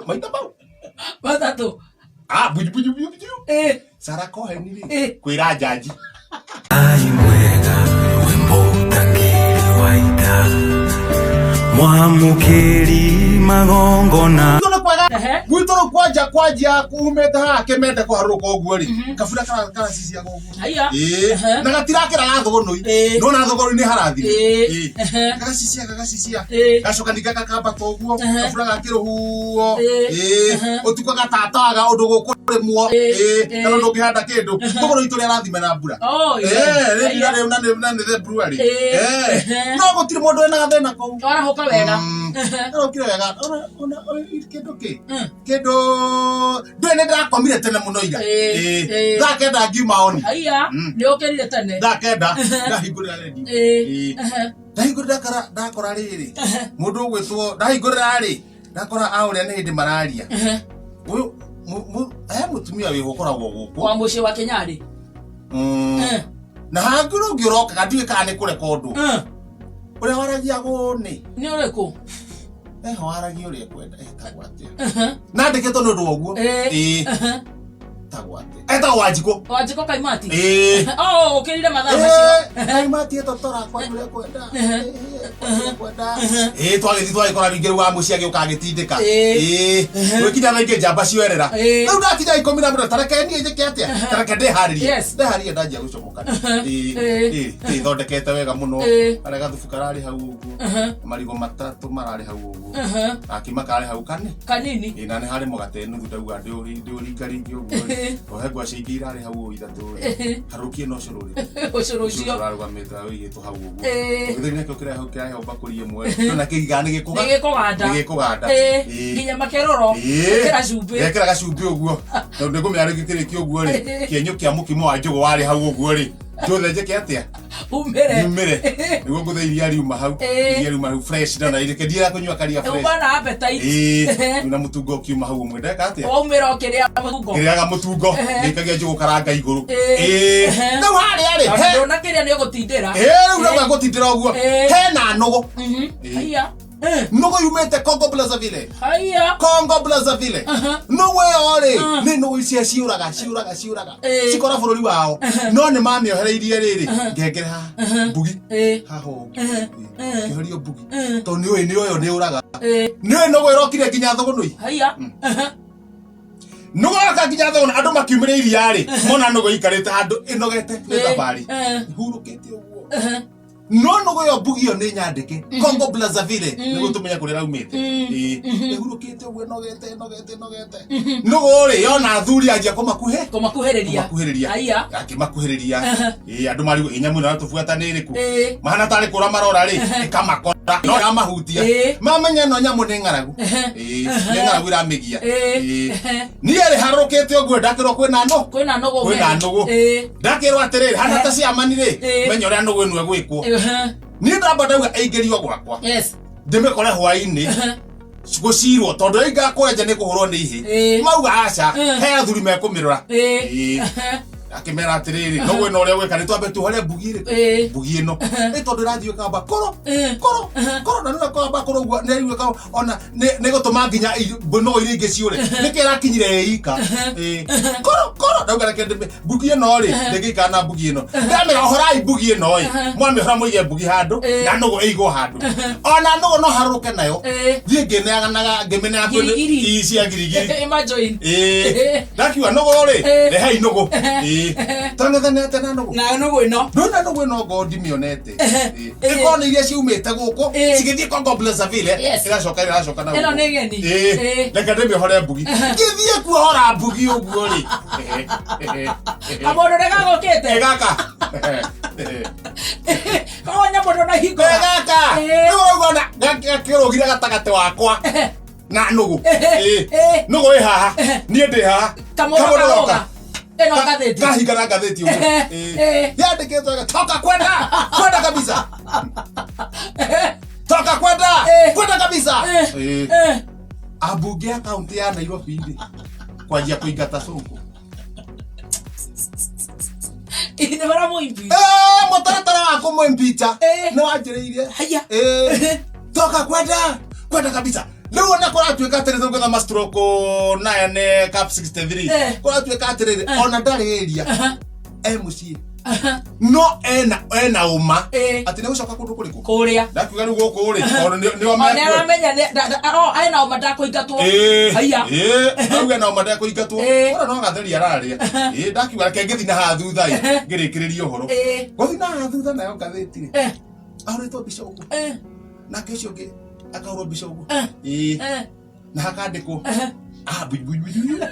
Maita mau. Matatu. Sara Cohen kwira jaji. Ai mwega wimbo tangiri waita mwamukiri magongona Gwitoro kwaja kumeta ha kemende kwa ruko ogwori kafura kana sisi yago Haya. Na gatirakira gathogonu no na thogonu ni harathi sisi gacoka ndigaka kamba toguo kafura gakiro huo otuka gatataga undu gukuremwo kana ndungihanda kindu thogonu itu ria rathime na mbura ne brewery no gutiri mundu ena gathina ko Warahoka wega. Okire wega Kedo ndwene ndakomire tene muno ira ndakenda ngimaoni Haya ni okerire tene ndakenda ndahingurira redio ndahingurira ndakora riri mundu ugwitwo ndahingurira ri ndakora auria ni hindi mararia uyu mutumia wi gukoragwo guku kwa muci wa Kenyari na hangiro ngiroka gatuike kana ni kureka undu uria waragia guni ni uriku waragia uria kwenda tagwate nandiketwo ni undu oguo tagwate Wanjiko Kaimati ukirire mathaa macio Kaimati totora kwa uria kwenda twagithi twagikora ringi wa muci agiuka gitindika wikinya na ingi njamba cioerera riu ndakinya ikumi na mura tareke nie njike atia tareke ndiharirie ndanjia gucomoka thondekete wega muno aria gathubu karari hau uguo marigo matatu marari hau uguo akima kari hau kanini na ni hari mugate nuthu ndauga ndiuringa ringi uguo ohe ngwaci ingi irari hau ithatu harukie no cururi ucuru ucio ararugamite wigitwo hau uguo thina kio kira hau kira bakuri imwe na kigiga ni gikuganda nginya makeroro gekira gacumbi uguo tondu ngumya rigikiriki uguo ri kienyu kia mukimo wa njugu wari hau uguo ri njothe njike atia umire niguo ngutheiria riuma hau fresh na irike ndira kunywa karia fresh ubana appetite na mutungo kiuma hau umwe ndeka atia umira okiria mutungo ngikagia njugu karanga iguru no hari ndona kiria ni gutindira riu gutindira uguo hena nugu haya nugu yumete Congo Brazzaville haya Congo Brazzaville nugu yori ni nugu icia ciuraga cikora bururi wao no ni mamiohereirie riri ngengera mbugi haho kihorio mbugi to ni uyo ni uraga ni nugu irokire nginya thogonui haya nugu akaginya thogona andu makiumire iria ri mona nugu ikarite handu inogete ni thabari hurukite uguo no nugu yo bugio ni nyandike Congo Brazzaville nigo tumenya kurira umite hurukite uguo nogete nugu ri yona thuri anjia kumakuheriria haya akimakuheriria andu marigo inyamu na tufuata ni riku mahana tari kura marora ri ikamakora no amahutia mamenya no nyamu ni ngaragu ni ngaragu iramigia ni ri harukite uguo ndakirwo kwina nugu ndakirwo atiriri hana ta ciamanire menya ria nugu enu egwikwo ni ndamba ndauga aingirio gwakwa ndimikore hwaini gucirwo tondu ainga kwenja ni kuhurwo ni ihi mauga aca he athuri mekumirora akimera atiriri no gwena uria gweka ni twambe tuhore mbugi ino ni tondu rathio kamba koro na nuna kamba koro uguo ni igweka ona ni gutuma nginya no iri ingi ciure ni kira kinyire ika koro ndauga reke mbugi ino ri ndingika na mbugi ino ndamira horai mbugi ino mwami hora muige mbugi handu na nugo igwo handu ona nugo no haruke nayo thie ngineanaga ngimenya kwini cia girigiri ndakiwa nugo ri rehei nugo tanethane na nugu na nugu ino godi mionete ikona iria ciumite guku cigithie Congo Brazzaville iracoka na ino ni geni reke ndimbe hore mbugi ngithie kuhora mbugi uguo ri amondo ndegagukite gaka konya mondo na hingo gaka nugu gakirugire gatagate wakwa na nugu nugu i haha nie ndi haha kamondo eno gatheti kahingana gatheti uguo yandikitwo toka kwenda kabisa toka kwenda kabisa abunge akaunti ya Nairobi kwanjia kuingata Sonko ni bara mo impi mutaratara wako mo impicha no anjireirie haya toka kwenda kabisa leo onakora tuika atiriri ugetha mastroko naya ne cap 63 kora tuika atiriri ona ndari area mucie no ena uma ati ne ucoka kundu kuriku kuria ndakiuga riu guku ri ona ni wa amenya aina uma ndakuingatwo haya auga na uma ndakuingatwo ora no gatheri araria ndakiuga kengethi na ha thutha ngirikiriria uhoro gothi na ha thutha nayo ngatheti ri aurito bicogu na kesho ge akaurwo bicogu na hakandikwo buibuibuibu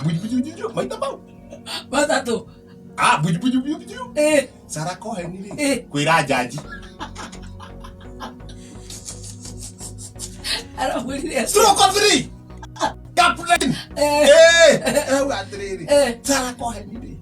buibuibuibu maita bau batatu buibuibuibu Sarah Cohen ri kwira jaji ara mwiri stroke 3 captain atriri Sarah Cohen ri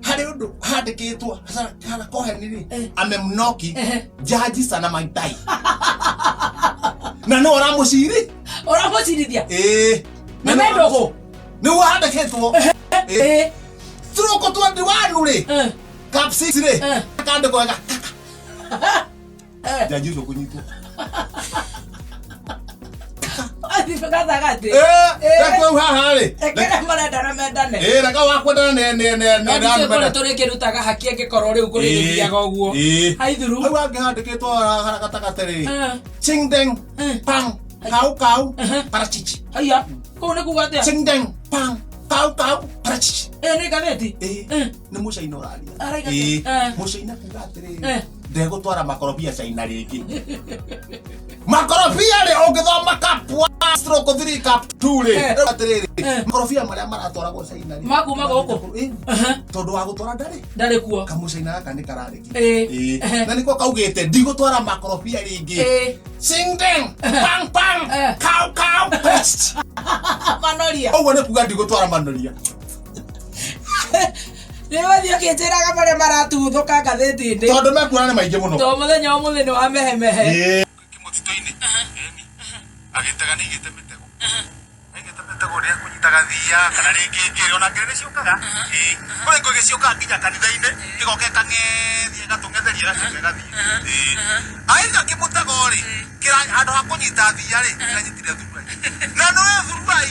hari undu handikitwo Sarah Cohen ri amemnoki jaji sana maitai na no oramucirithia na mendogo ni wahandikitwo stroke 21 ri cap 6 ri akandikwo wega jaji ucio kunyitwo Rekau haha ri ekera marendana mendane reka wakwendana ne turikirutaga haki angikorwo riu kurigithiaga uguo haithuru au angihandikitwo haragatagate ri chingdeng pang kau parachichi aya kuu ni kuga atia chingdeng pang kau parachichi ni gatheti ni mucaina uraria mucaina kuga atiri ndegutwara makorobia caina ringi makorobia ri ungithoma cap 1 stroke 3 cap 2 ri atiriri makorobia maria maratwaragwo caina ri makuma guku tondu wa gutwara ndari kuo kamucaina gaka ni karariki na niko kaugite ndigutwara makorobia ringi singdeng pang kau manoria uguo ni kuga ndigutwara manoria niwathio kinjiraga maria maratuthuka gatheti-ini tondu mekuona ni maingi muno to muthenya umuthi ni wa mehemehe kimutito-ini agitega ni igite mitego ria kunyitaga thia kana ringi ngiri ona ngiri ni ciukaga kuri ngo giciuka nginya kanitha-ini igoke kang'ethie gatungetheria gacoke gathie aiga kimutego ri kira handu ha kunyita thia ri iranyitire thuruai na no thuruai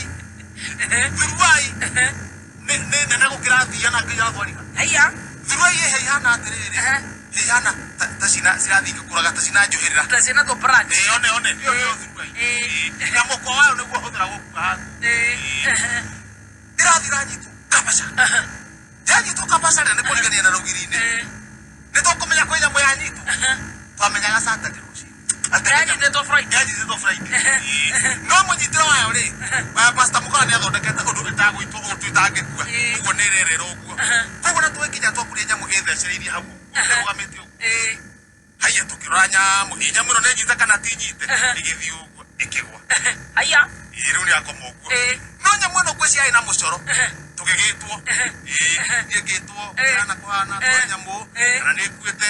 nene gukira thia na nginya thwariga haya thuruai ihana atiriri ihana tacina cirathinga kuraga tacina njuhirira tacina to brand one thuruai na moko wayo niguo huthira gukuha irathira nyitu kabasa yanyitu kabasa ne kurigania na rugiri-ini ni tukumenya kwa nyamu ya nyitu twamenyaga Saturday ruci atani to Friday no munyitira wayo ri pastor mukora ni athondekete undu itagwitwo twitangikua uguo ni rerero uguo koguo na twikinya twakuria nyamu githecereirie hau rugamite uguo haya tukirora nyamu nyamu no nenyita kana tinyite igithii uguo ikigwa haya riu ni akoma uguo no nyamu no kweci ai na mucoro tugigitwo igitwo kana kuhana kwa nyamu kana ni kuite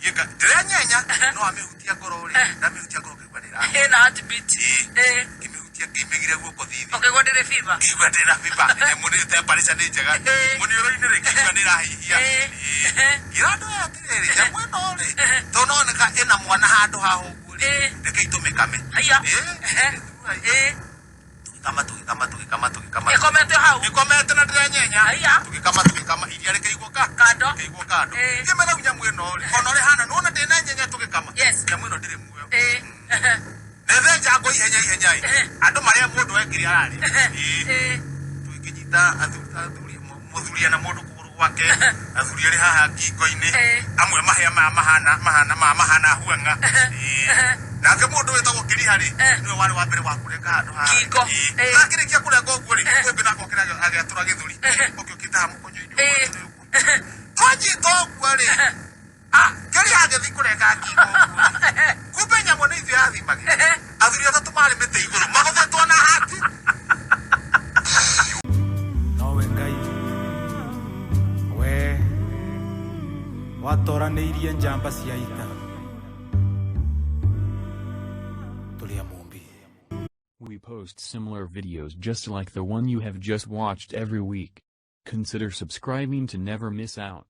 yega diranyenya no amehutia ngoro ri na amehutia ngoro kigwanira na heartbeat kimehutia kimegire guoko thithi ukigondere fever kigwadira fever ne muni temperature ni njega muni ro-ini ri kigwanira hihia irando atiriri nyamu ino ri to no neka ina mwana handu haho uguo ri reke itumikame haya tukikama ikomete hau ikomete na diranyenya haya tukikama iria reke igwo kando kimera nyamu ino ri ona ri hana no na ndina nyenya tukikama nyamu ino ndiri muoyo nethenja ngo ihenya andu maria mundu ekiri arari tukinyita athuri muthuria na mundu kuguru gwake athuri ri haha ngingo-ini amwe mahia mahana huanga nake mundu wetagwo kirihari niwe wari wa mbere wa kureka handu haha ngingo akirikia kurenga uguo ri ungi nako kira agetura githuri ukiukite ha mukonyo-ini twanyita uguo ri kiri agethi kurenga ngingo kumbe nyamu ni ithuĩ yathimage athuri atatu marĩ mĩtĩ igũrũ magũthetwo na hati nowe Ngai we watoranĩirie njamba cia ita tũrĩa mũmbi. We post similar videos just like the one you have just watched every week. Consider subscribing to never miss out.